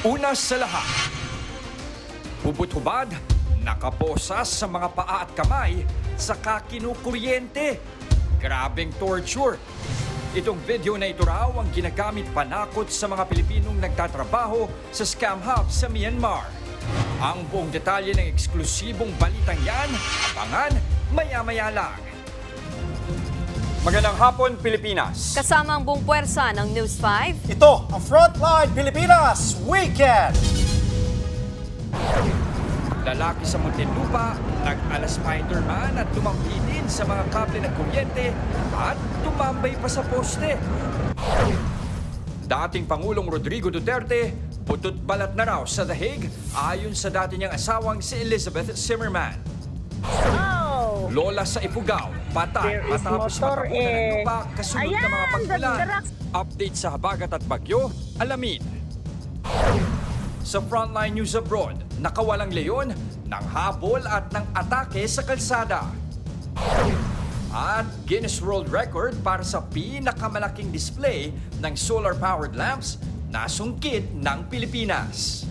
Una sa lahat, hubot-hubad, nakaposas sa mga paa at kamay, saka kinukuryente. Grabeng torture. Itong video na ito raw ang ginagamit panakot sa mga Pilipinong nagtatrabaho sa scam hub sa Myanmar. Ang buong detalye ng eksklusibong balitang yan, abangan maya-maya lang. Magandang hapon, Pilipinas. Kasama ang buong puwersa ng News 5. Ito ang Frontline Pilipinas Weekend! Lalaki sa Muntinlupa, nag-ala Spider-Man at tumanggi din sa mga kable ng kuryente at tumambay pa sa poste. Dating Pangulong Rodrigo Duterte, butot balat na raw sa The Hague ayon sa dati niyang asawang si Elizabeth Zimmerman. Lola sa Ifugao, patay matapos matapunan ng lupa kasunod ng mga pagkulan. Update sa habagat at bagyo, alamin. Sa Frontline News Abroad, nakawalang leyon ng habol at ng atake sa kalsada. At Guinness World Record para sa pinakamalaking display ng solar-powered lamps na sungkit ng Pilipinas.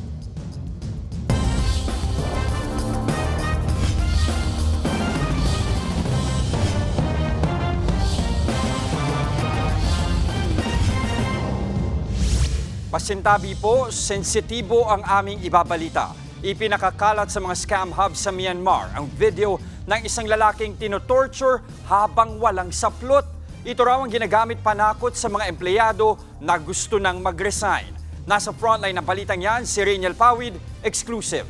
Pasintabi po, sensitibo ang aming ibabalita. Ipinakakalat sa mga scam hub sa Myanmar ang video ng isang lalaking tinotorture habang walang saplot. Ito raw ang ginagamit panakot sa mga empleyado na gusto nang mag-resign. Nasa frontline ng balitang yan, si Reniel Pawid, exclusive.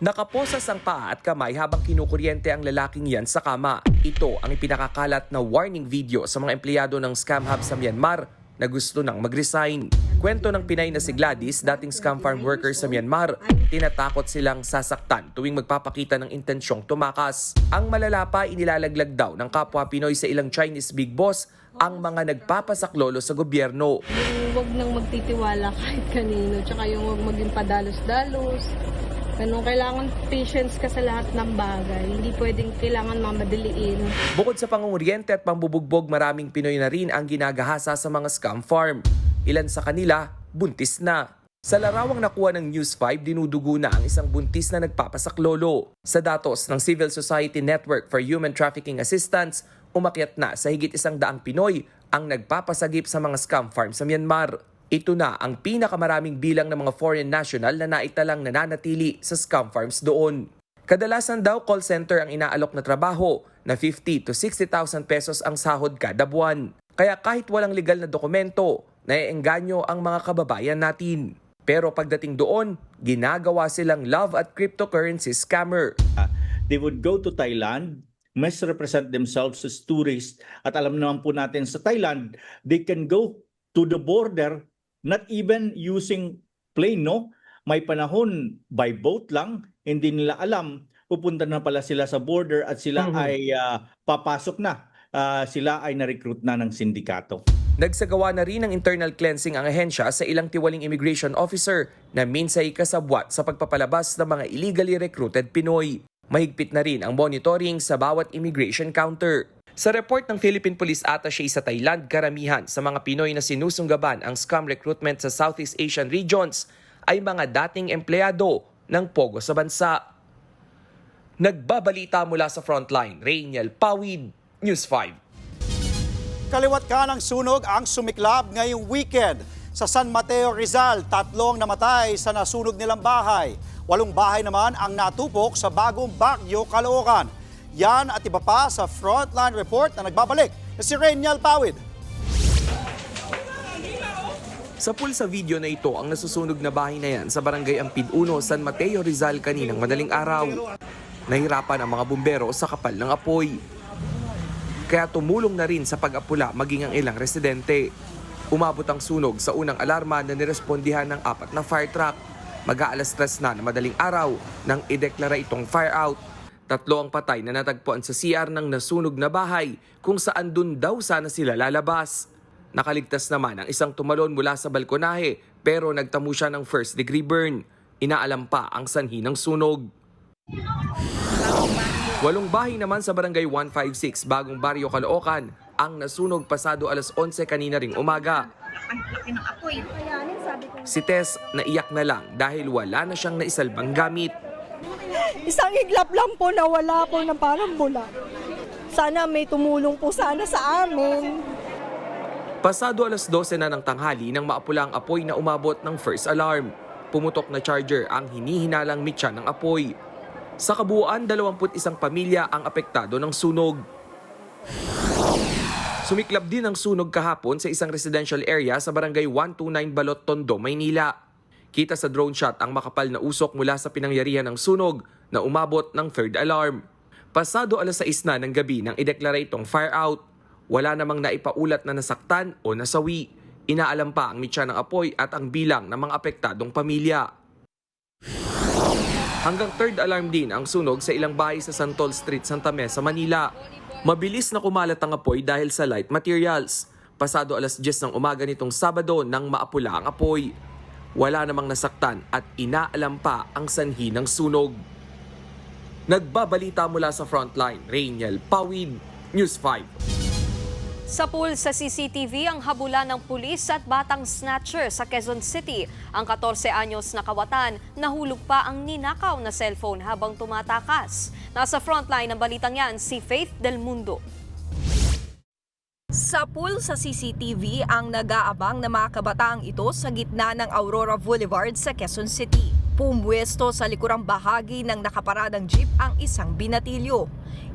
Nakaposas ang paa at kamay habang kinukuryente ang lalaking yan sa kama. Ito ang ipinakakalat na warning video sa mga empleyado ng scam hub sa Myanmar na gusto nang mag-resign. Kwento ng Pinay na si Gladys, dating scam farm worker sa Myanmar, tinatakot silang sasaktan tuwing magpapakita ng intensyong tumakas. Ang malala pa, inilalaglag daw ng kapwa Pinoy sa ilang Chinese big boss ang mga nagpapasaklolo sa gobyerno. Yung wag nang magtitiwala kahit kanino, tsaka yung wag maging padalos-dalos. Ganun, kailangan patience ka sa lahat ng bagay. Hindi pwedeng kailangan mamadaliin. Bukod sa pangunguryente at pambubugbog, maraming Pinoy na rin ang ginagahasa sa mga scam farm. Ilan sa kanila, buntis na. Sa larawang nakuha ng News 5, dinudugo na ang isang buntis na nagpapasaklolo. Sa datos ng Civil Society Network for Human Trafficking Assistance, umakyat na sa higit 100 Pinoy ang nagpapasagip sa mga scam farm sa Myanmar. Ito na ang pinakamaraming bilang ng mga foreign national na naitalang nananatili sa scam farms doon. Kadalasan daw call center ang inaalok na trabaho na 50 to 60,000 pesos ang sahod kada buwan. Kaya kahit walang legal na dokumento, naiengganyo ang mga kababayan natin. Pero pagdating doon, ginagawa silang love at cryptocurrency scammer. They would go to Thailand, misrepresent themselves as tourists, at alam naman po natin sa Thailand, they can go to the border not even using plane, no? May panahon by boat lang, hindi nila alam, pupunta na pala sila sa border at sila ay papasok na. Sila ay na-recruit na ng sindikato. Nagsagawa na rin ng internal cleansing ang ahensya sa ilang tiwaling immigration officer na minsay kasabwat sa pagpapalabas ng mga illegally recruited Pinoy. Mahigpit na rin ang monitoring sa bawat immigration counter. Sa report ng Philippine Police Attaché sa Thailand, karamihan sa mga Pinoy na sinusunggaban ang scam recruitment sa Southeast Asian regions ay mga dating empleyado ng Pogo sa bansa. Nagbabalita mula sa Frontline, Reniel Pawid, News 5. Kaliwat ka ng sunog ang sumiklab ngayong weekend. Sa San Mateo, Rizal, 3 namatay sa nasunog nilang bahay. 8 bahay naman ang natupok sa bagong Bagyo, Caloocan. Yan at iba pa sa Frontline Report na nagbabalik si Reniel Pawid. Sa pool sa video na ito ang nasusunog na bahay na yan sa Barangay Ampid 1, San Mateo, Rizal kaninang madaling araw. Nahirapan ang mga bumbero sa kapal ng apoy. Kaya tumulong na rin sa pag-apula maging ang ilang residente. Umabot ang sunog sa unang alarma na nirespondihan ng 4 na fire truck. Mag-aalas 3 na madaling araw nang ideklara itong fire out. 3 ang patay na natagpuan sa CR ng nasunog na bahay kung saan dun daw sana sila lalabas. Nakaligtas naman ang isang tumalon mula sa balkonahe pero nagtamo siya ng first-degree burn. Inaalam pa ang sanhi ng sunog. 8 bahay naman sa Barangay 156, Bagong Baryo, Caloocan ang nasunog pasado alas 11 kanina ring umaga. Ang laki ng apoy. Si Tess naiyak na lang dahil wala na siyang naisalbang gamit. Isang iglap lang po na wala po na parang bula. Sana may tumulong po sana sa amin. Pasado alas 12 na ng tanghali nang maapula ang apoy na umabot ng first alarm. Pumutok na charger ang hinihinalang mitya ng apoy. Sa kabuuan, 21 pamilya ang apektado ng sunog. Sumiklab din ang sunog kahapon sa isang residential area sa barangay 129 Balot, Tondo, Maynila. Kita sa drone shot ang makapal na usok mula sa pinangyarihan ng sunog na umabot ng third alarm. Pasado alas 6 na ng gabi nang ideklara itong fire out. Wala namang naipaulat na nasaktan o nasawi. Inaalam pa ang mitya ng apoy at ang bilang ng mga apektadong pamilya. Hanggang third alarm din ang sunog sa ilang bahay sa Santol Street, Santa Mesa, Manila. Mabilis na kumalat ang apoy dahil sa light materials. Pasado alas 10 ng umaga nitong Sabado nang maapula ang apoy. Wala namang nasaktan at inaalam pa ang sanhi ng sunog. Nagbabalita mula sa frontline, Rainiel Pawid, News 5. Sa pool sa CCTV ang habulan ng pulis at batang snatcher sa Quezon City. Ang 14 anyos na kawatan, nahulog pa ang ninakaw na cellphone habang tumatakas. Nasa frontline ng balitang yan si Faith Del Mundo. Sa pool sa CCTV ang nag-aabang na mga kabataang ito sa gitna ng Aurora Boulevard sa Quezon City. Pumwesto sa likurang bahagi ng nakaparadang jeep ang isang binatilyo.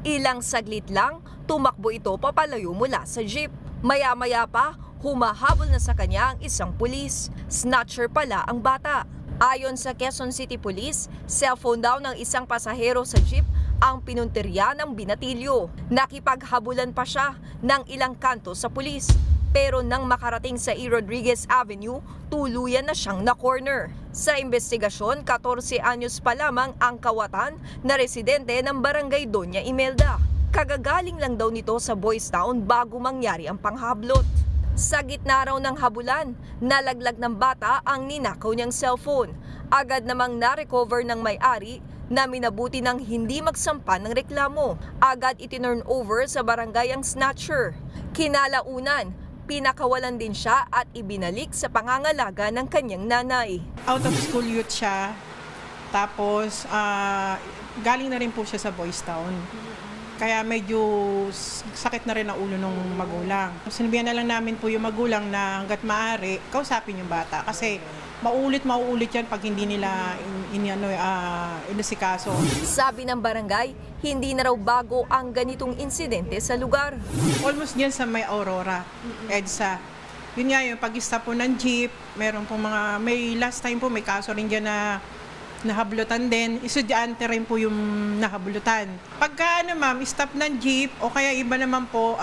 Ilang saglit lang, tumakbo ito papalayo mula sa jeep. Maya-maya pa, humahabol na sa kanya ang isang pulis. Snatcher pala ang bata. Ayon sa Quezon City Police, cellphone daw ng isang pasahero sa jeep ang pinuntirya ng binatilyo. Nakipaghabulan pa siya ng ilang kanto sa pulis. Pero nang makarating sa E. Rodriguez Avenue, tuluyan na siyang na-corner. Sa investigasyon, 14 anyos pa lamang ang kawatan na residente ng barangay Doña Imelda. Kagagaling lang daw nito sa Boys Town bago mangyari ang panghablot. Sa gitna raw ng habulan, nalaglag ng bata ang ninakaw niyang cellphone. Agad namang na-recover ng may-ari na minabuti ng hindi magsampa ng reklamo. Agad itinurn over sa barangay ang snatcher. Kinalaunan, pinakawalan din siya at ibinalik sa pangangalaga ng kanyang nanay. Out of school youth siya, tapos galing na rin po siya sa Boys Town. Kaya medyo sakit na rin ang ulo ng magulang. Sinabihan na lang namin po yung magulang na hanggat maaari, kausapin yung bata. Kasi mauulit yan pag hindi nila inasikaso. Sabi ng barangay, hindi na raw bago ang ganitong insidente sa lugar. Almost diyan sa may Aurora, EDSA. Yun nga yung pag-stop po ng jeep, meron po may last time po may kaso rin dyan na nahablutan din. Estudyante rin po yung nahablutan. Pagka ma'am, stop ng jeep o kaya iba naman po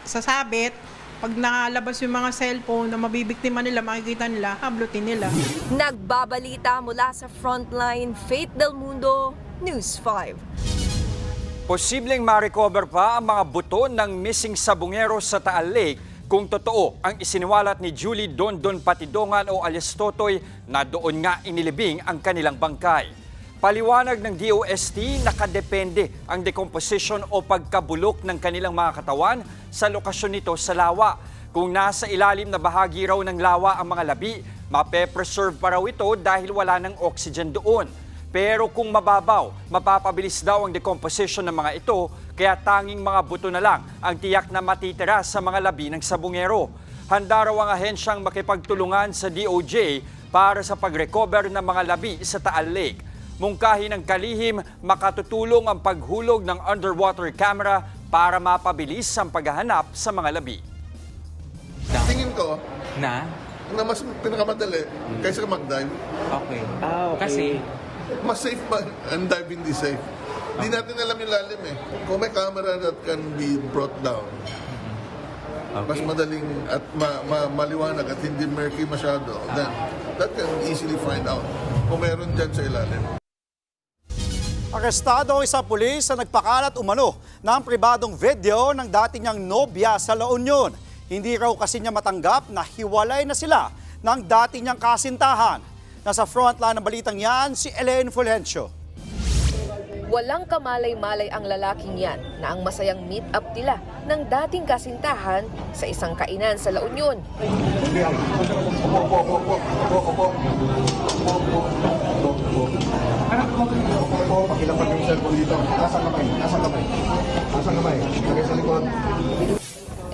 sasabit, pag nakalabas yung mga cellphone na mabibiktima nila, makikita nila, hablutin nila. Nagbabalita mula sa frontline, Faith Del Mundo, News 5. Posibleng ma-recover pa ang mga buto ng missing sabungero sa Taal Lake kung totoo ang isiniwalat ni Julie Dondon Patidongan o alias Totoy na doon nga inilibing ang kanilang bangkay. Paliwanag ng DOST, nakadepende ang decomposition o pagkabulok ng kanilang mga katawan sa lokasyon nito sa lawa. Kung nasa ilalim na bahagi raw ng lawa ang mga labi, mape-preserve pa raw ito dahil wala ng oxygen doon. Pero kung mababaw, mapapabilis daw ang decomposition ng mga ito, kaya tanging mga buto na lang ang tiyak na matitira sa mga labi ng sabungero. Handa raw ang ahensyang makipagtulungan sa DOJ para sa pag-recover ng mga labi sa Taal Lake. Mungkahi ng kalihim, makatutulong ang paghulog ng underwater camera para mapabilis ang paghahanap sa mga labi. Tingin ko Na? na mas pinakamadali kaysa mag-dive. Okay. Okay. Kasi, Mas safe pa ang dive hindi safe. Hindi natin alam yung lalim eh. Kung may camera that can be brought down, mas madaling at maliwanag at hindi murky masyado, then that can easily find out kung meron dyan sa ilalim. Arestado ang isang pulis na nagpakalat umano ng pribadong video ng dati niyang nobya sa La Union. Hindi raw kasi niya matanggap na hiwalay na sila ng dati niyang kasintahan. Nasa frontline ng balitang yan, si Elaine Fulgencio. Walang kamalay-malay ang lalaking yan na ang masayang meet-up nila ng dating kasintahan sa isang kainan sa La Union.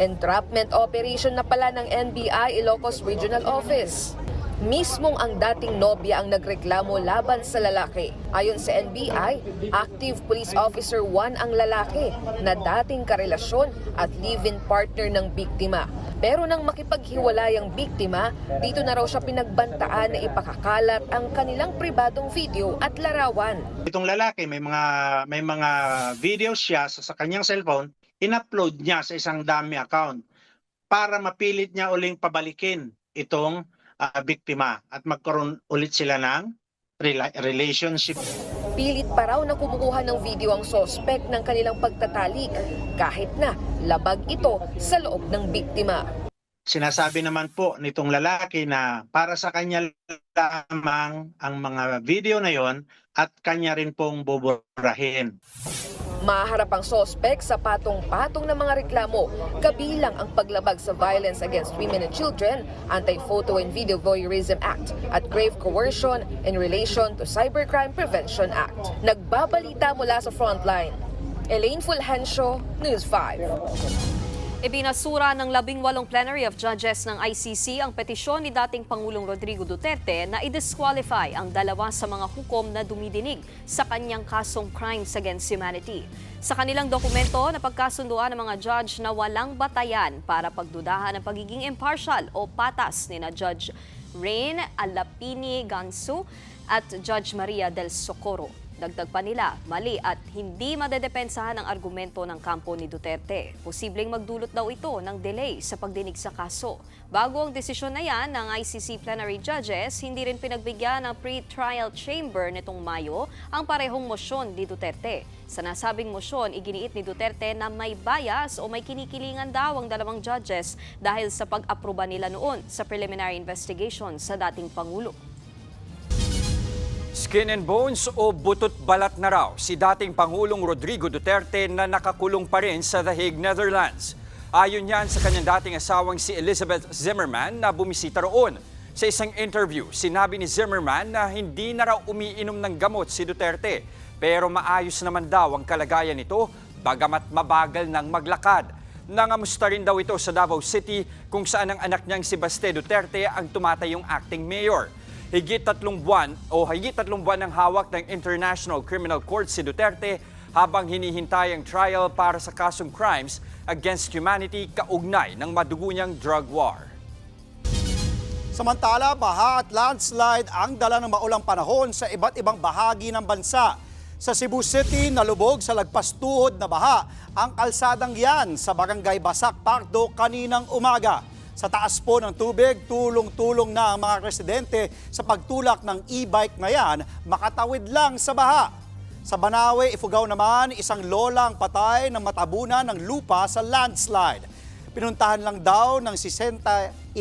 Entrapment operation na pala ng NBI Ilocos Regional Office. Mismong ang dating nobya ang nagreklamo laban sa lalaki. Ayon sa NBI, active police officer 1 ang lalaki na dating karelasyon at live-in partner ng biktima. Pero nang makipaghiwalay ang biktima, dito na raw siya pinagbantaan na ipakakalat ang kanilang pribadong video at larawan. Itong lalaki may mga videos siya sa kanyang cellphone, in-upload niya sa isang dummy account para mapilit niya uling pabalikin itong biktima at magkaroon ulit sila ng relationship. Pilit pa raw na kumukuha ng video ang sospek ng kanilang pagtatalik kahit na labag ito sa loob ng biktima. Sinasabi naman po nitong lalaki na para sa kanya lamang ang mga video na yon at kanya rin pong buburahin. Maharap ang sospek sa patong-patong ng mga reklamo, kabilang ang paglabag sa Violence Against Women and Children, Anti-Photo and Video Voyeurism Act, at grave coercion in relation to Cybercrime Prevention Act. Nagbabalita mula sa Frontline, Elaine Fulgencio, News 5. Ibinasura ng 18 plenary of judges ng ICC ang petisyon ni dating Pangulong Rodrigo Duterte na i-disqualify ang dalawa sa mga hukom na dumidinig sa kanyang kasong crimes against humanity. Sa kanilang dokumento, napagkasunduan ng mga judge na walang batayan para pagdudahan ng pagiging impartial o patas ni na Judge Rain Alapini Gansu at Judge Maria del Socorro. Dagdag pa nila, mali at hindi madedepensahan ang argumento ng kampo ni Duterte. Posibleng magdulot daw ito ng delay sa pagdinig sa kaso. Bago ang desisyon na yan ng ICC plenary judges, hindi rin pinagbigyan ng pre-trial chamber nitong Mayo ang parehong mosyon ni Duterte. Sa nasabing mosyon, iginiit ni Duterte na may bias o may kinikilingan daw ang dalawang judges dahil sa pag-aproba nila noon sa preliminary investigation sa dating Pangulo. Skin and bones o butot balat na raw si dating Pangulong Rodrigo Duterte na nakakulong pa rin sa The Hague, Netherlands. Ayon yan sa kanyang dating asawang si Elizabeth Zimmerman na bumisita roon. Sa isang interview, sinabi ni Zimmerman na hindi na raw umiinom ng gamot si Duterte pero maayos naman daw ang kalagayan nito bagamat mabagal ng maglakad. Nangamusta rin daw ito sa Davao City kung saan ang anak niyang si Baste Duterte ang tumatayong acting mayor. Higit 3 buwan ng hawak ng International Criminal Court si Duterte habang hinihintay ang trial para sa kasong crimes against humanity kaugnay ng madugo niyang drug war. Samantala, baha at landslide ang dala ng maulang panahon sa iba't ibang bahagi ng bansa. Sa Cebu City, nalubog sa lagpas tuhod na baha ang kalsadang yan sa Barangay Basak, Pardo kaninang umaga. Sa taas po ng tubig, tulong-tulong na ang mga residente sa pagtulak ng e-bike na yan, makatawid lang sa baha. Sa Banawe, Ifugao naman, isang lolang patay ng matabunan ng lupa sa landslide. Pinuntahan lang daw ng 63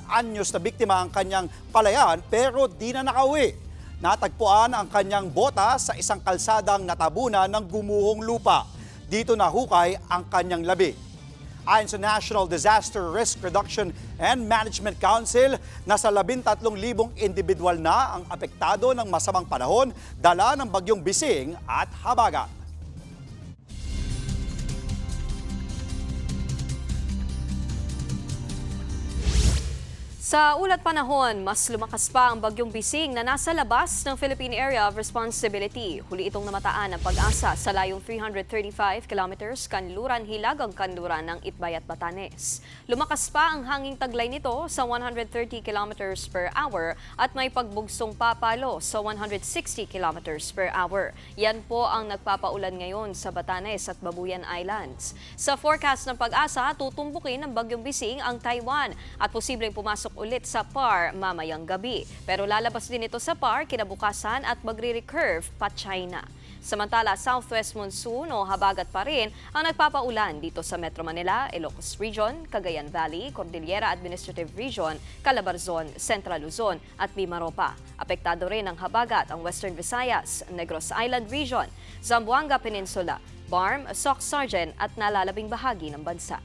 anyos na biktima ang kanyang palayan pero di na nakauwi. Natagpuan ang kanyang bota sa isang kalsadang natabunan ng gumuhong lupa. Dito nahukay ang kanyang labi. Ayon sa National Disaster Risk Reduction and Management Council, nasa 13,000 individual na ang apektado ng masamang panahon, dala ng bagyong Bising at Habagat. Sa ulat panahon, mas lumakas pa ang bagyong Bising na nasa labas ng Philippine Area of Responsibility. Huli itong namataan ng Pag-asa sa layong 335 kilometers kanluran hilagang kanluran ng Itbay at Batanes. Lumakas pa ang hanging taglay nito sa 130 kilometers per hour at may pagbugsong papalo sa 160 kilometers per hour. Yan po ang nagpapaulan ngayon sa Batanes at Babuyan Islands. Sa forecast ng Pag-asa, tutumbukin ng bagyong Bising ang Taiwan at posibleng pumasok ulit sa PAR mamayang gabi. Pero lalabas din ito sa PAR kinabukasan at magre-recurve pa China. Samantala, southwest monsoon o habagat pa rin ang nagpapaulan dito sa Metro Manila, Ilocos Region, Cagayan Valley, Cordillera Administrative Region, Calabarzon, Central Luzon at Mimaropa. Apektado rin ng habagat ang Western Visayas, Negros Island Region, Zamboanga Peninsula, Barm, Soc Sargent at nalalabing bahagi ng bansa.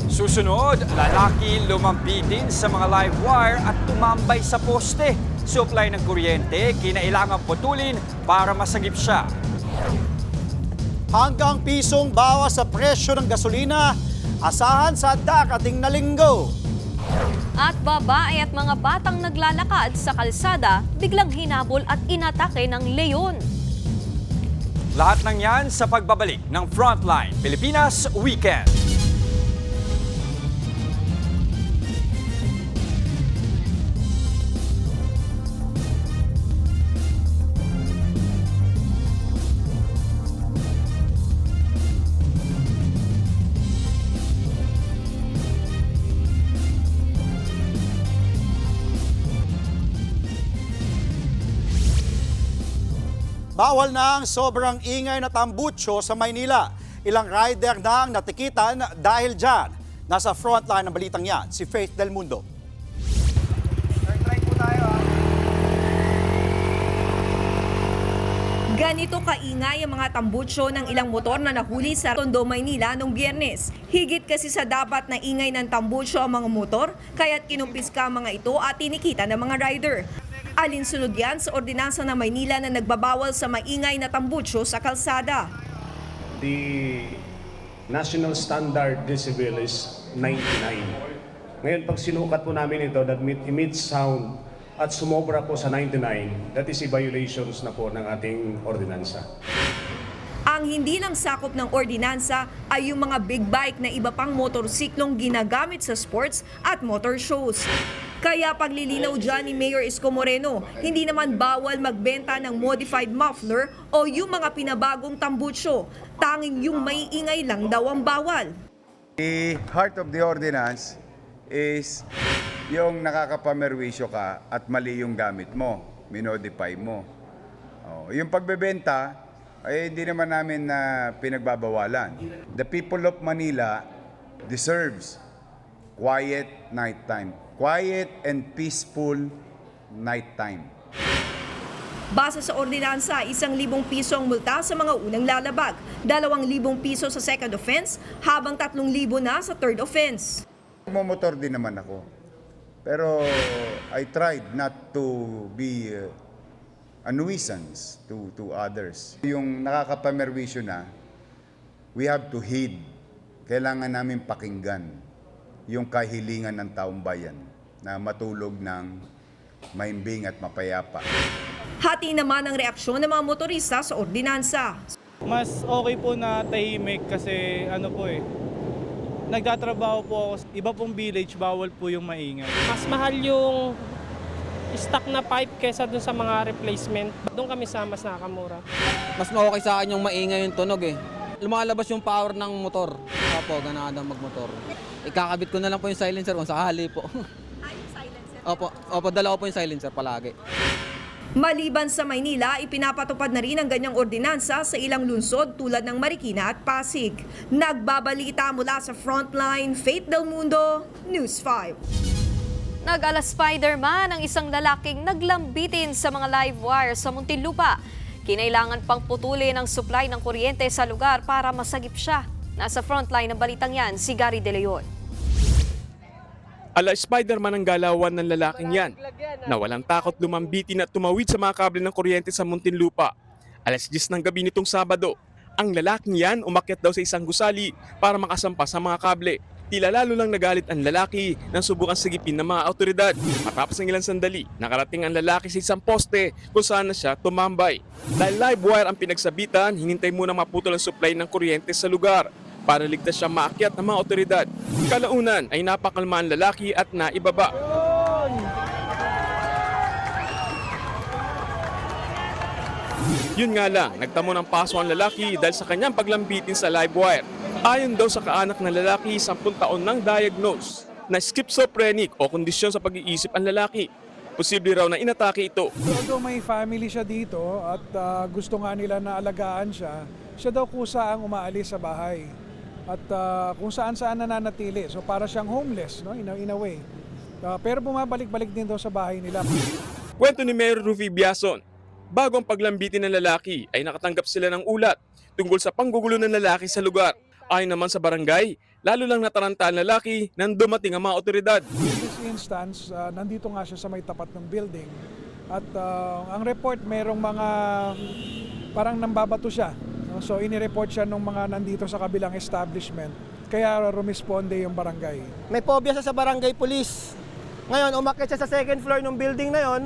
Susunod, lalaki lumambitin sa mga live wire at tumambay sa poste. Supply ng kuryente, kinailangan putulin para masagip siya. Hanggang pisong bawas sa presyo ng gasolina, asahan sa darating na linggo. At babae at mga batang naglalakad sa kalsada, biglang hinabol at inatake ng leon. Lahat ng yan sa pagbabalik ng Frontline Pilipinas Weekend. Bawal na ang sobrang ingay na tambutso sa Maynila. Ilang rider na ang natikitan dahil dyan. Nasa frontline ng balitang yan, si Faith Del Mundo. Ganito kaingay ang mga tambutsyo ng ilang motor na nahuli sa Tondo, Maynila noong Biyernes. Higit kasi sa dapat na ingay ng tambutsyo ang mga motor, kaya't kinumpiska ang mga ito at tinikita ng mga rider. Alinsunod yan sa ordinansa ng Maynila na nagbabawal sa maingay na tambutsyo sa kalsada. The national standard decibel is 99. Ngayon, pag sinukat po namin ito that emits sound at sumobra po sa 99, that is a violations na po ng ating ordinansa. Ang hindi lang sakop ng ordinansa ay yung mga big bike na iba pang motorsiklong ginagamit sa sports at motor shows. Kaya paglilinaw dyan ni Mayor Isko Moreno, hindi naman bawal magbenta ng modified muffler o yung mga pinabagong tambutsyo. Tanging yung may ingay lang daw ang bawal. The heart of the ordinance is yung nakakapamerwisyo ka at mali yung gamit mo, minodify mo. Yung pagbebenta, ay hindi naman namin na pinagbabawalan. The people of Manila deserves quiet nighttime. Quiet and peaceful nighttime. Base sa ordinansa, 1,000 piso ang multa sa mga unang lalabag, 2,000 piso sa second offense, habang 3,000 na sa third offense. Momotor din naman ako. Pero I tried not to be a nuisance to others. Yung nakakapamerwisyo na, we have to heed. Kailangan namin pakinggan yung kahilingan ng taong bayan na matulog ng maimbing at mapayapa. Hati naman ang reaksyon ng mga motorista sa ordinansa. Mas okay po na tahimik kasi nagtatrabaho po ako. Iba pong village, bawal po yung maingay. Mas mahal yung stock na pipe kesa dun sa mga replacement. Doon kami sa mas nakamura. Mas okay sa akin yung maingay yung tunog eh. Lumalabas yung power ng motor. Opo, ganaan magmotor. Ikakabit ko na lang po yung silencer kung sakali po. Opo, dalawa po yung silencer palagi. Maliban sa Maynila, ipinapatupad na rin ang ganyang ordinansa sa ilang lungsod tulad ng Marikina at Pasig. Nagbabalita mula sa Frontline, Faith Del Mundo, News 5. Nag-ala Spider-Man ang isang lalaking naglambitin sa mga live wire sa Muntinlupa. Kinailangan pang putulin ang supply ng kuryente sa lugar para masagip siya. Nasa frontline ng balitang yan, si Gary De Leon. Ala Spider-Man ang galawan ng lalaking yan na walang takot lumambitin at tumawid sa mga kable ng kuryente sa Muntinlupa. Alas 10 ng gabi nitong Sabado, ang lalaking yan umakyat daw sa isang gusali para makasampa sa mga kable. Tila lalo lang nagalit ang lalaki nang subukan sagipin ng mga awtoridad. Matapos ng ilang sandali, nakarating ang lalaki sa isang poste kung saan na siya tumambay. Dahil live wire ang pinagsabitan, hinintay muna maputol ang supply ng kuryente sa lugar para ligtas siya maakyat ng mga awtoridad. Kalaunan ay napakalma ang lalaki at naibaba. Yun nga lang, nagtamo ng paso ang lalaki dahil sa kanyang paglambitin sa live wire. Ayon daw sa kaanak ng lalaki, 10 taon nang diagnose na schizophrenic o kondisyon sa pag-iisip ang lalaki. posible raw na inatake ito. Although may family siya dito at gusto nga nila na alagaan siya, siya daw kusa ang umaalis sa bahay. At kung saan-saan nananatili. So para siyang homeless, no? in a way. Pero bumabalik-balik din daw sa bahay nila. Kwento ni Mayor Rufy Biason, bago ang paglambitin ng lalaki ay nakatanggap sila ng ulat tungkol sa panggugulo ng lalaki sa lugar. Ayon naman sa barangay, lalo lang nataranta ang lalaki nang dumating ang mga otoridad. In this instance, nandito nga siya sa may tapat ng building. At ang report, merong mga parang nambabato siya. No? So inireport siya ng mga nandito sa kabilang establishment. Kaya rumisponde yung barangay. May phobia siya sa barangay police. Ngayon, umakyat siya sa second floor ng building na yon.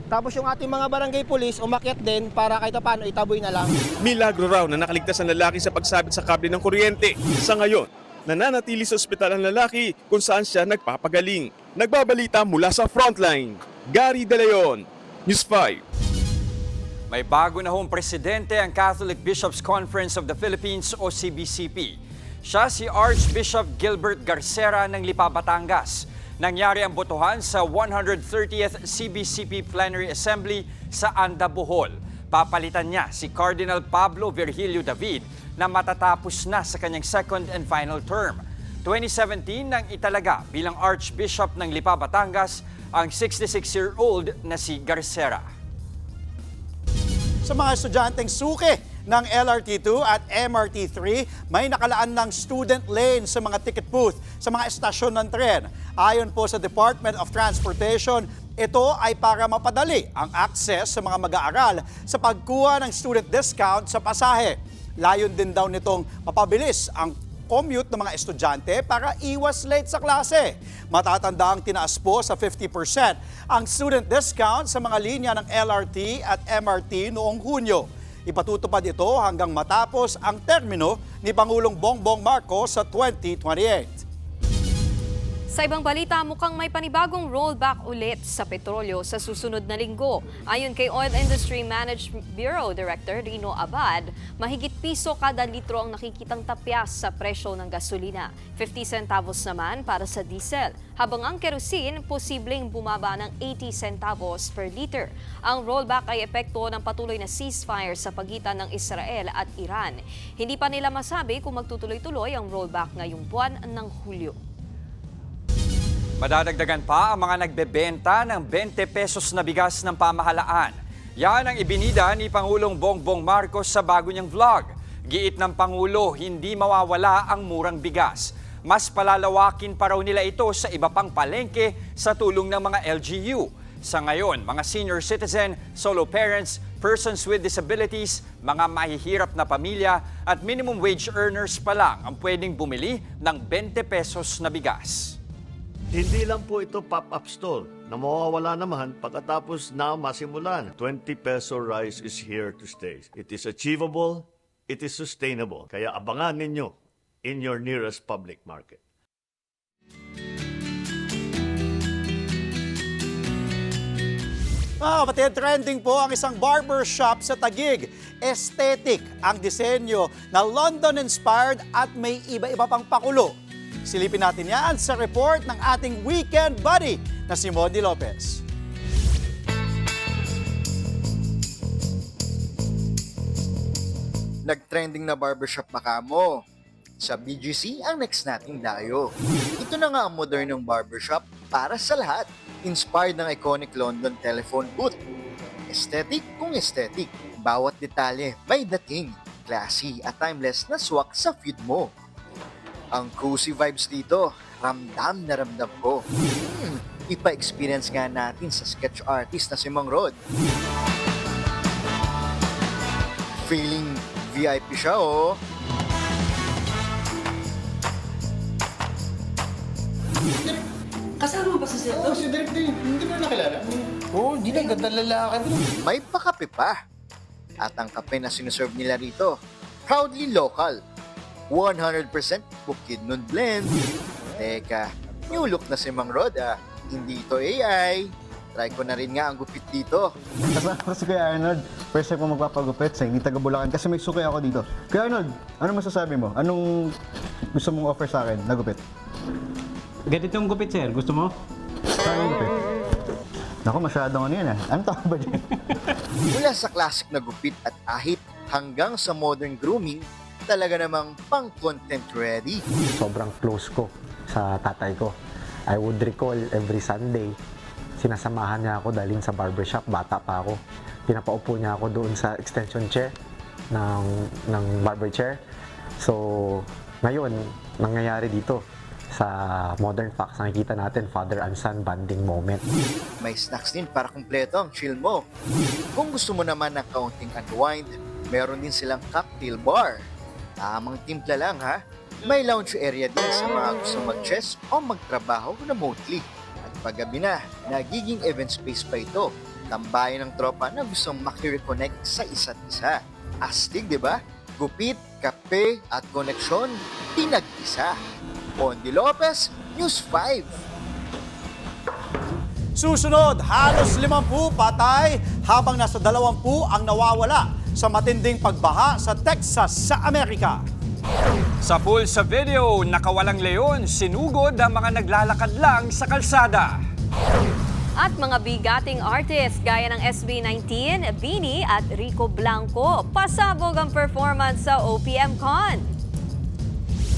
Tapos yung ating mga barangay police, umakyat din para kahit paano itaboy na lang. Milagro raw na nakaligtas ang lalaki sa pagsabit sa kable ng kuryente. Sa ngayon, nananatili sa ospital ang lalaki kung saan siya nagpapagaling. Nagbabalita mula sa Frontline, Gary De Leon, News 5. May bago na hong presidente ang Catholic Bishops' Conference of the Philippines o CBCP. Siya si Archbishop Gilbert Garcera ng Lipa, Batangas. Nangyari ang botohan sa 130th CBCP Plenary Assembly sa Anda, Bohol. Papalitan niya si Cardinal Pablo Virgilio David na matatapos na sa kanyang second and final term. 2017 nang italaga bilang Archbishop ng Lipa, Batangas ang 66-year-old na si Garcera. Sa mga estudyanteng suki ng LRT2 at MRT3, may nakalaan ng student lane sa mga ticket booth sa mga estasyon ng tren. Ayon po sa Department of Transportation, ito ay para mapadali ang access sa mga mag-aaral sa pagkuha ng student discount sa pasahe. Layon din daw nitong mapabilis ang commute ng mga estudyante para iwas late sa klase. Matatanda ang tinaas po sa 50% ang student discount sa mga linya ng LRT at MRT noong Hunyo. Ipatutupad ito hanggang matapos ang termino ni Pangulong Bongbong Marcos sa 2028. Sa ibang balita, mukhang may panibagong rollback ulit sa petrolyo sa susunod na linggo. Ayon kay Oil Industry Management Bureau Director Rino Abad, mahigit piso kada litro ang nakikitang tapyas sa presyo ng gasolina. 50 centavos naman para sa diesel, habang ang kerosene posibleng bumaba ng 80 centavos per liter. Ang rollback ay epekto ng patuloy na ceasefire sa pagitan ng Israel at Iran. Hindi pa nila masabi kung magtutuloy-tuloy ang rollback ngayong buwan ng Hulyo. Madadagdagan pa ang mga nagbebenta ng 20 pesos na bigas ng pamahalaan. Yan ang ibinida ni Pangulong Bongbong Marcos sa bago niyang vlog. Giit ng Pangulo, hindi mawawala ang murang bigas. Mas palalawakin pa raw nila ito sa iba pang palengke sa tulong ng mga LGU. Sa ngayon, mga senior citizen, solo parents, persons with disabilities, mga mahihirap na pamilya at minimum wage earners pa lang ang pwedeng bumili ng 20 pesos na bigas. Hindi lang po ito pop-up store na mawawala naman pagkatapos na masimulan. 20 peso rice is here to stay. It is achievable, it is sustainable. Kaya abangan ninyo in your nearest public market. Mga kapatid, trending po ang isang barbershop sa Taguig. Aesthetic ang disenyo na London-inspired at may iba-iba pang pakulo. Silipin natin yan sa report ng ating weekend buddy na si Modi Lopez. Nag-trending na barbershop makamo. Sa BGC ang next nating dayo. Ito na nga ang modernong barbershop para sa lahat. Inspired ng iconic London telephone booth. Aesthetic kung aesthetic. Bawat detalye may dating. Classy at timeless na swak sa feed mo. Ang cozy vibes dito, ramdam na ramdam ko. Ipa-experience nga natin sa sketch artist na si Mang Rod. Feeling VIP siya, oh. Kasama ba sa set? Oo, si Direk din. Hindi mo nakilala? Oo, hindi na. Ganda lalaki. May pakape pa. At ang kape na sinuserve nila rito, proudly local. 100% Bukidnon blend. Teka, new look na si Mang Rod, ah. Hindi ito AI. Try ko na rin nga ang gupit dito. Kasama ko si Kuya Arnold. First time ko magpapagupit sa hindi taga Bulacan kasi may suki ako dito. Kuya Arnold, ano masasabi mo? Anong gusto mong offer sa akin na gupit? Ganitong gupit, sir. Gusto mo? Anong gupit? Naku, masyadong ano yun ah. Ano tawag ba dyan? Mula sa classic na gupit at ahit hanggang sa modern grooming, talaga namang pang-content ready. Sobrang close ko sa tatay ko. I would recall every Sunday, sinasamahan niya ako dalhin sa barbershop, bata pa ako. Pinapaupo niya ako doon sa extension chair ng barber chair. So, ngayon, nangyayari dito sa Modern Facts, nakikita natin father and son bonding moment. May snacks din para kumpleto ang chill mo. Kung gusto mo naman ng kaunting unwind, meron din silang cocktail bar. Tamang timpla lang ha. May lounge area din sa mga gusto mag-chess o magtrabaho remotely. At paggabi na, nagiging event space pa ito. Tambayan ng tropa na gustong makireconnect sa isa't isa. Astig, di ba? Gupit, kape at koneksyon, pinag-isa. Pondi Lopez, News 5. Susunod, halos 50 patay habang nasa 20 ang nawawala sa matinding pagbaha sa Texas sa Amerika. Sa pool sa video, nakawalang leon, sinugod ang mga naglalakad lang sa kalsada. At mga bigating artist gaya ng SB19, Beanie at Rico Blanco, pasabog ang performance sa OPM Con.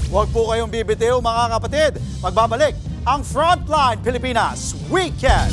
Huwag po kayong bibitiw mga kapatid. Magbabalik ang Frontline Pilipinas Weekend.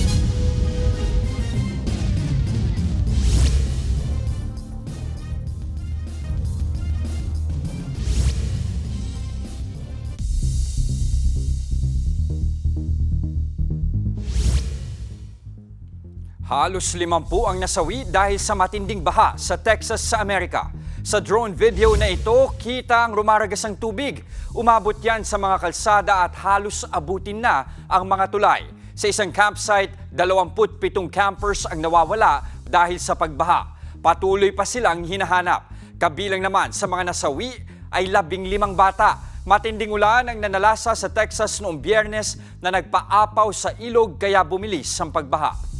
Halos 50 ang nasawi dahil sa matinding baha sa Texas sa Amerika. Sa drone video na ito, kita ang rumaragas ang tubig. Umabot yan sa mga kalsada at halos abutin na ang mga tulay. Sa isang campsite, 27 campers ang nawawala dahil sa pagbaha. Patuloy pa silang hinahanap. Kabilang naman sa mga nasawi ay 15 bata. Matinding ulan ang nanalasa sa Texas noong Biyernes na nagpaapaw sa ilog kaya bumilis ang pagbaha.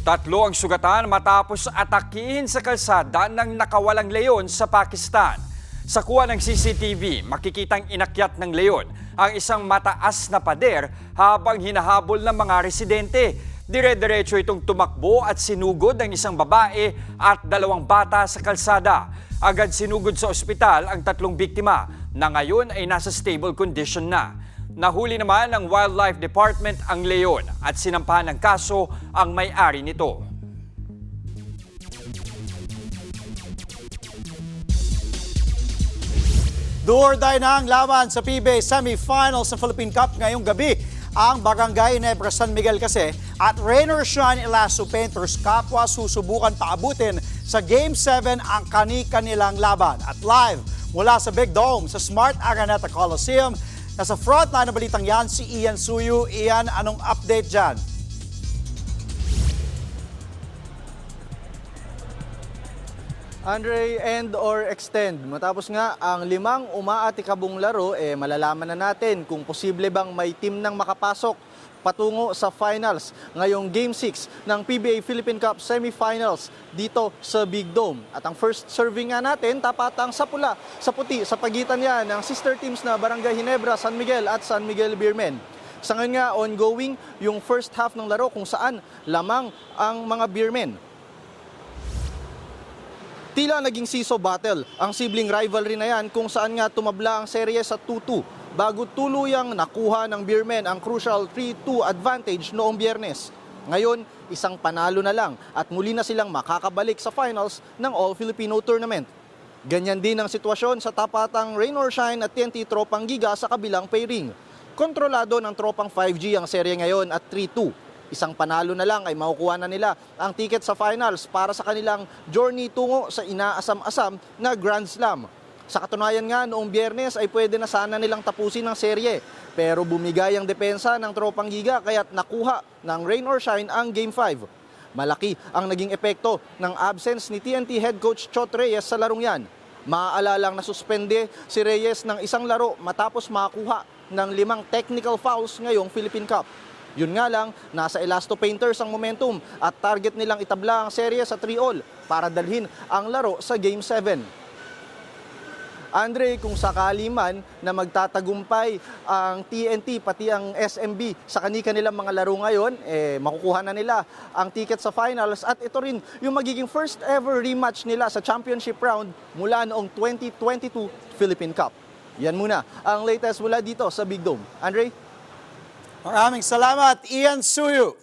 3 ang sugatan matapos atakihin sa kalsada ng nakawalang leon sa Pakistan. Sa kuha ng CCTV, makikitang inakyat ng leon ang isang mataas na pader habang hinahabol ng mga residente. Dire-diretso itong tumakbo at sinugod ang isang babae at 2 bata sa kalsada. Agad sinugod sa ospital ang 3 biktima na ngayon ay nasa stable condition na. Nahuli naman ng Wildlife Department ang leon at sinampahan ng kaso ang may-ari nito. Do or die na ang laban sa PBA Semifinals ng Philippine Cup ngayong gabi. Ang Barangay Nebra San Miguel kasi at Rain or Shine Elasto Painters kapwa susubukan paabutin sa Game 7 ang kani-kanilang laban. At live mula sa Big Dome sa Smart Araneta Coliseum, nasa frontline ng balitang yan si Ian Suyu. Ian, anong update dyan? Andre, end or extend. Matapos nga ang 5 umaatikabong laro, malalaman na natin kung posible bang may team nang makapasok patungo sa finals ngayong Game 6 ng PBA Philippine Cup Semifinals dito sa Big Dome. At ang first serving nga natin, tapatang sa pula, sa puti, sa pagitan yan ng sister teams na Barangay Ginebra, San Miguel at San Miguel Beermen. Sa ngayon nga, ongoing yung first half ng laro kung saan lamang ang mga Beermen. Tila naging siso battle ang sibling rivalry na yan kung saan nga tumabla ang serye sa 2-2 bago tuluyang nakuha ng Beermen ang crucial 3-2 advantage noong Biyernes. Ngayon, isang panalo na lang at muli na silang makakabalik sa finals ng All-Filipino Tournament. Ganyan din ang sitwasyon sa tapatang Rain or Shine at TNT Tropang Giga sa kabilang pairing. Kontrolado ng Tropang 5G ang serye ngayon at 3-2. Isang panalo na lang ay makukuha na nila ang ticket sa finals para sa kanilang journey tungo sa inaasam-asam na Grand Slam. Sa katunayan nga, noong Biyernes ay pwede na sana nilang tapusin ang serye. Pero bumigay ang depensa ng Tropang Giga kaya't nakuha ng Rain or Shine ang Game 5. Malaki ang naging epekto ng absence ni TNT head coach Chot Reyes sa larong yan. Maaalalang nasuspende si Reyes ng isang laro matapos makakuha ng 5 technical fouls ngayong Philippine Cup. Yun nga lang, nasa Elasto Painters ang momentum at target nilang itabla ang serye sa 3-all para dalhin ang laro sa Game 7. Andre, kung sakali man na magtatagumpay ang TNT pati ang SMB sa kanilang mga laro ngayon, makukuha na nila ang ticket sa finals at ito rin yung magiging first ever rematch nila sa championship round mula noong 2022 Philippine Cup. Yan muna ang latest mula dito sa Big Dome. Andre? Maraming salamat, Ian Suyu.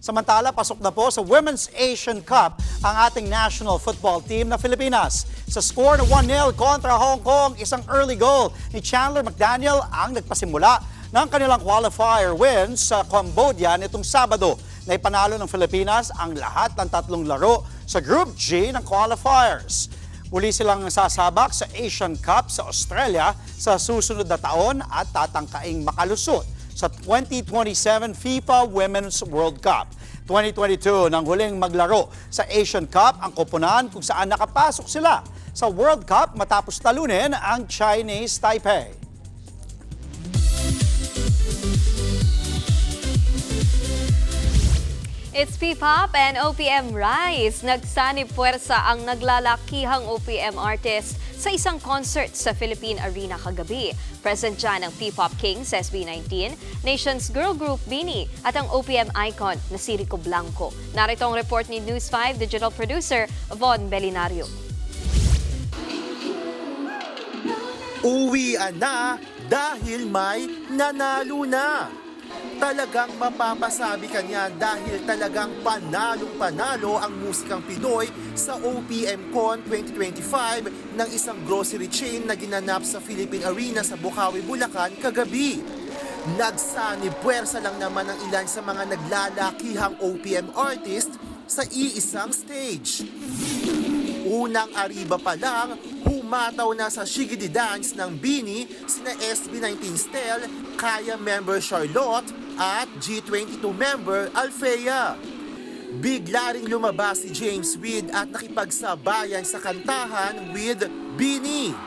Samantala, pasok na po sa Women's Asian Cup ang ating national football team na Pilipinas. Sa score na 1-0 kontra Hong Kong, isang early goal ni Chandler McDaniel ang nagpasimula ng kanilang qualifier wins sa Cambodia nitong Sabado. Naipanalo ng Pilipinas ang lahat ng 3 laro sa Group G ng qualifiers. Muli silang sasabak sa Asian Cup sa Australia sa susunod na taon at tatangkaing makalusot sa 2027 FIFA Women's World Cup. 2022 nang huling maglaro sa Asian Cup ang koponan kung saan nakapasok sila sa World Cup matapos talunin ang Chinese Taipei. It's P-Pop and OPM Rise. Nagsanib puwersa ang naglalakihang OPM artist sa isang concert sa Philippine Arena kagabi. Present dyan ang P-Pop Kings SB19, Nation's girl group BINI at ang OPM icon na si Rico Blanco. Narito ang report ni News 5 digital producer Von Belinario. Uwian na dahil may nanalo na. Talagang mapapasabi ka niya dahil talagang panalong-panalo ang musikang Pinoy sa OPM-Con 2025 ng isang grocery chain na ginanap sa Philippine Arena sa Bukawi, Bulacan kagabi. Nagsanib puwersa lang naman ang ilan sa mga naglalakihang OPM artist sa iisang stage. Unang ariba pa lang, humataw na sa Shigidi Dance ng BINI sina SB19 Stel, Kaya member Charlotte at G22 member Alfea. Bigla ring lumabas si James Reid at nakipagsabayan sa kantahan with BINI.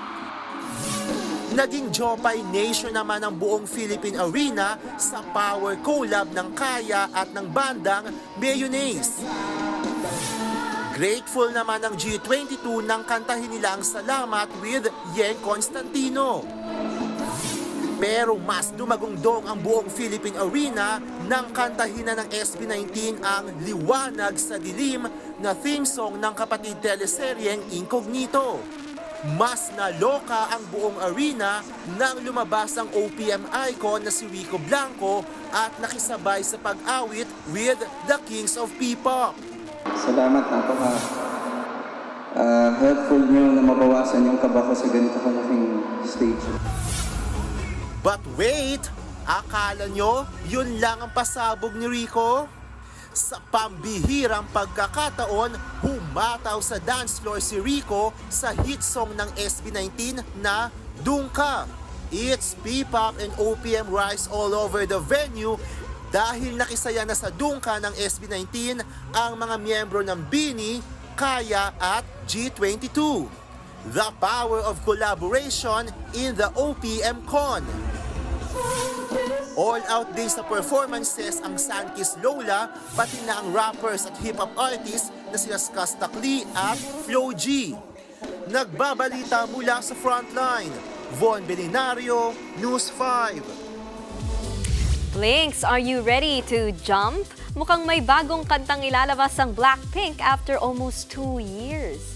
Naging Jopay Nation naman ang buong Philippine Arena sa power collab ng Kaya at ng bandang Mayonnaise. Grateful naman ang G22 nang kantahin nila ang Salamat with Yeng Constantino. Pero mas dumagungdong ang buong Philippine Arena nang kantahin na ng SB19 ang Liwanag sa Dilim na theme song ng kapatid teleseryeng Incognito. Mas naloka ang buong arena nang lumabas ang OPM icon na si Rico Blanco at nakisabay sa pag-awit with the Kings of P-Pop. Salamat, napaka helpful nyo na mabawasan yung kaba ko sa ganito kalaking stage. But wait, akala nyo yun lang ang pasabog ni Rico? Sa pambihirang pagkakataon, humataw sa dance floor si Rico sa hit song ng SB19 na Dungka. It's P-Pop and OPM Rise all over the venue dahil nakisaya na sa Dungka ng SB19 ang mga miyembro ng BINI, Kaya at G22. The power of collaboration in the OPM Con. All-out din sa performances ang Sunkiss Lola, pati na ang rappers at hip-hop artists na sila Skastak Lee at Flo G. Nagbabalita mula sa Frontline, Von Belinario, News 5. Blinks, are you ready to jump? Mukhang may bagong kantang ilalabas ang Blackpink after almost 2 years.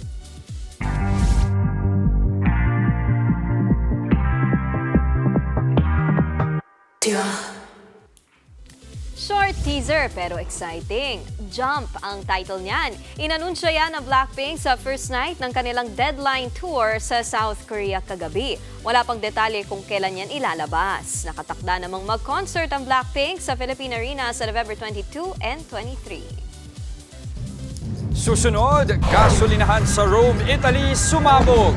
Short teaser pero exciting. Jump ang title niyan. Inanunsyo yan ng Blackpink sa first night ng kanilang Deadline Tour sa South Korea kagabi. Wala pang detalye kung kailan yan ilalabas. Nakatakda namang mag-concert ang Blackpink sa Philippine Arena sa November 22 and 23. Susunod, gasolinahan sa Rome, Italy, sumabog.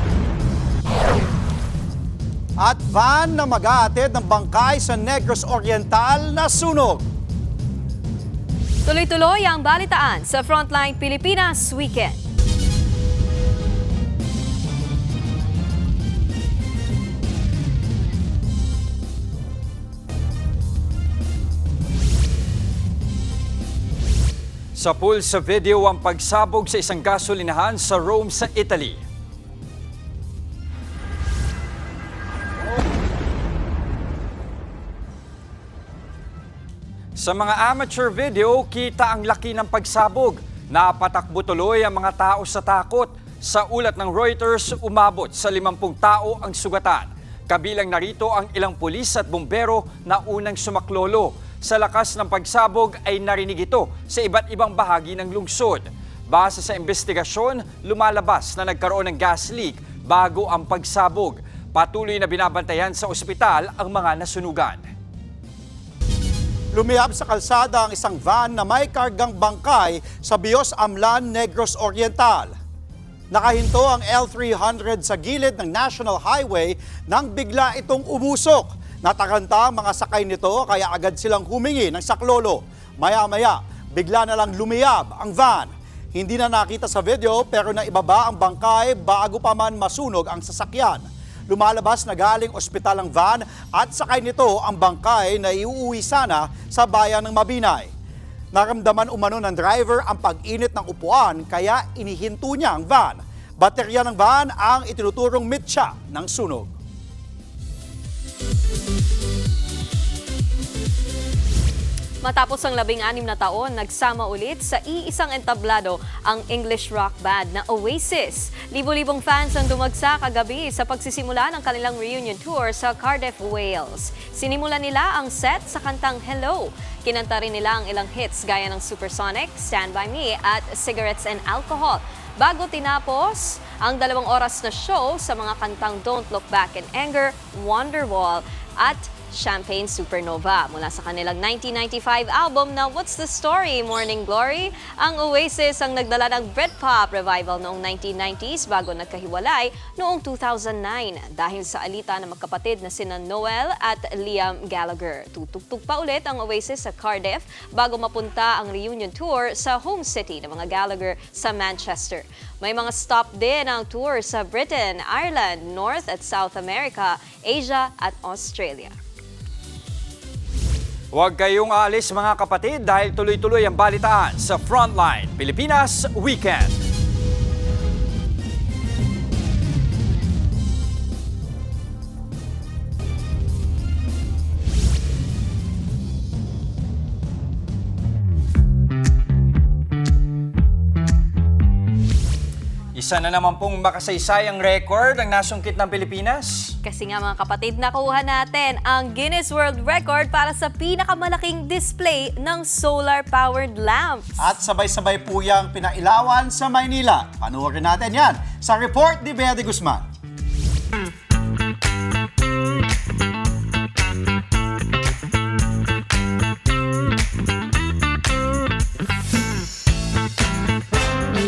At van na mag-aatid ng bangkay sa Negros Oriental na sunog. Tuloy-tuloy ang balitaan sa Frontline Pilipinas Weekend. Sa pool sa video ang pagsabog sa isang gasolinahan sa Rome sa Italy. Sa mga amateur video, kita ang laki ng pagsabog. Napatakbo tuloy ang mga tao sa takot. Sa ulat ng Reuters, umabot sa 50 tao ang sugatan. Kabilang narito ang ilang pulis at bumbero na unang sumaklolo. Sa lakas ng pagsabog ay narinig ito sa iba't ibang bahagi ng lungsod. Base sa investigasyon, lumalabas na nagkaroon ng gas leak bago ang pagsabog. Patuloy na binabantayan sa ospital ang mga nasunugan. Lumihab sa kalsada ang isang van na may kargang bangkay sa Bios Amlan, Negros Oriental. Nakahinto ang L300 sa gilid ng National Highway nang bigla itong umusok. Natakanta ang mga sakay nito kaya agad silang humingi ng saklolo. Maya-maya, bigla na lang lumiyab ang van. Hindi na nakita sa video pero naibaba ang bangkay bago pa man masunog ang sasakyan. Lumalabas na galing ospital ang van at sakay nito ang bangkay na iuuwi sana sa bayan ng Mabinay. Naramdaman umano ng driver ang pag-init ng upuan kaya inihinto niya ang van. Baterya ng van ang itinuturong mitsa ng sunog. Matapos ang 16 na taon, nagsama ulit sa iisang entablado ang English rock band na Oasis. Libo-libong fans ang dumagsa kagabi sa pagsisimula ng kanilang reunion tour sa Cardiff, Wales. Sinimula nila ang set sa kantang Hello. Kinanta rin nila ang ilang hits gaya ng Supersonic, Stand By Me at Cigarettes and Alcohol. Bago tinapos ang 2 oras na show sa mga kantang Don't Look Back in Anger, Wonderwall at Champagne Supernova. Mula sa kanilang 1995 album na What's the Story, Morning Glory, ang Oasis ang nagdala ng Britpop revival noong 1990s bago nagkahiwalay noong 2009 dahil sa alita ng magkapatid na sina Noel at Liam Gallagher. Tutugtog pa ulit ang Oasis sa Cardiff bago mapunta ang reunion tour sa home city ng mga Gallagher sa Manchester. May mga stop din ang tour sa Britain, Ireland, North at South America, Asia at Australia. Huwag kayong aalis mga kapatid dahil tuloy-tuloy ang balitaan sa Frontline Pilipinas Weekend. Isa na naman pong makasaysayang record ang nasungkit ng Pilipinas. Kasi nga mga kapatid, nakuha natin ang Guinness World Record para sa pinakamalaking display ng solar-powered lamps. At sabay-sabay po yang pinailawan sa Maynila. Panoorin natin yan sa report ni Bea de Guzman.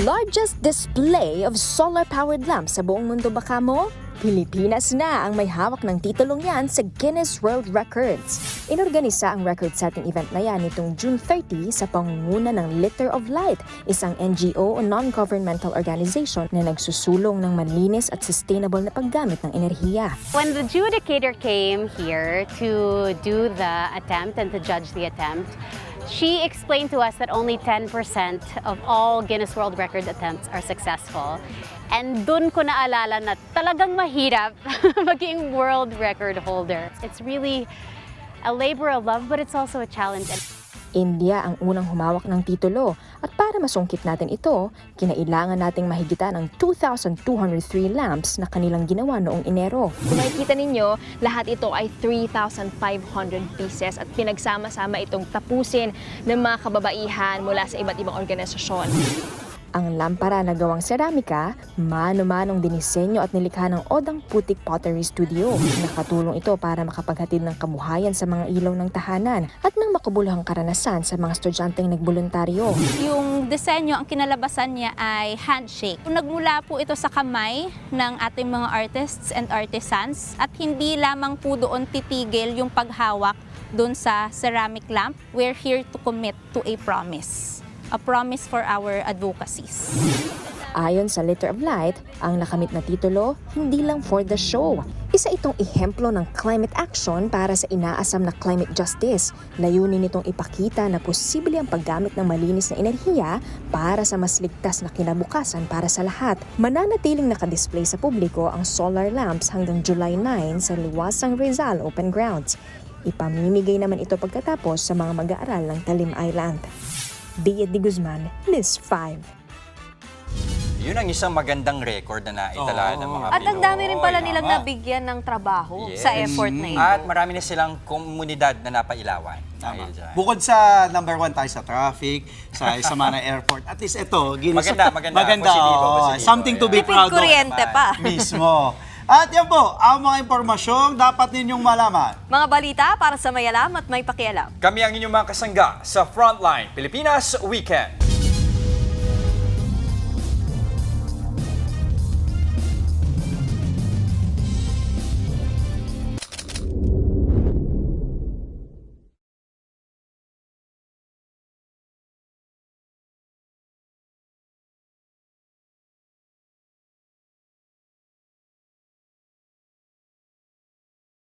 Largest display of solar-powered lamps sa buong mundo ba kamo? Pilipinas na ang may hawak ng titulong yan sa Guinness World Records. Inorganisa ang record-setting event na yan nitong June 30 sa pangunguna ng Litter of Light, isang NGO o non-governmental organization na nagsusulong ng malinis at sustainable na paggamit ng enerhiya. When the adjudicator came here to do the attempt and to judge the attempt, she explained to us that only 10% of all Guinness World Record attempts are successful. And dun ko naalala na talagang mahirap maging world record holder. It's really a labor of love, but it's also a challenge. India ang unang humawak ng titulo at para masungkit natin ito, kinailangan nating mahigitan ang 2,203 lamps na kanilang ginawa noong Enero. Kung makikita ninyo, lahat ito ay 3,500 pieces at pinagsama-sama itong tapusin ng mga kababaihan mula sa iba't ibang organisasyon. Ang lampara na gawang seramika, mano-manong dinisenyo at nilikha ng Odang Putik Pottery Studio. Nakatulong ito para makapaghatid ng kabuhayan sa mga ilaw ng tahanan at ng makabuluhang karanasan sa mga estudyanteng nagboluntaryo. Yung disenyo, ang kinalabasan niya ay handshake. Nagmula po ito sa kamay ng ating mga artists and artisans at hindi lamang po doon titigil yung paghawak doon sa ceramic lamp. We're here to commit to a promise. A promise for our advocacies. Ayon sa Litter of Light, ang nakamit na titulo, hindi lang for the show. Isa itong ehemplo ng climate action para sa inaasam na climate justice. Layunin nitong ipakita na posible ang paggamit ng malinis na enerhiya para sa mas ligtas na kinabukasan para sa lahat. Mananatiling nakadisplay sa publiko ang solar lamps hanggang July 9 sa Luwasang Rizal Open Grounds. Ipamimigay naman ito pagkatapos sa mga mag-aaral ng Talim Island. Dia de Guzman, News 5. Yun ang isang magandang record na naitala ng mga At ang dami rin pala Pinoy. nilang nabigyan ng trabaho sa effort na ito. At marami na silang komunidad na napailawan. Dahil dyan. Bukod sa number 1 tayo sa traffic, sa Samana Airport, at least ito, Maganda. Positibo. Something to be proud of. Kuryente pa. Mismo. At yan po, ang mga impormasyong dapat ninyong malaman. Mga balita para sa may alam at may pakialam. Kami ang inyong mga kasangga sa Frontline Pilipinas Weekend.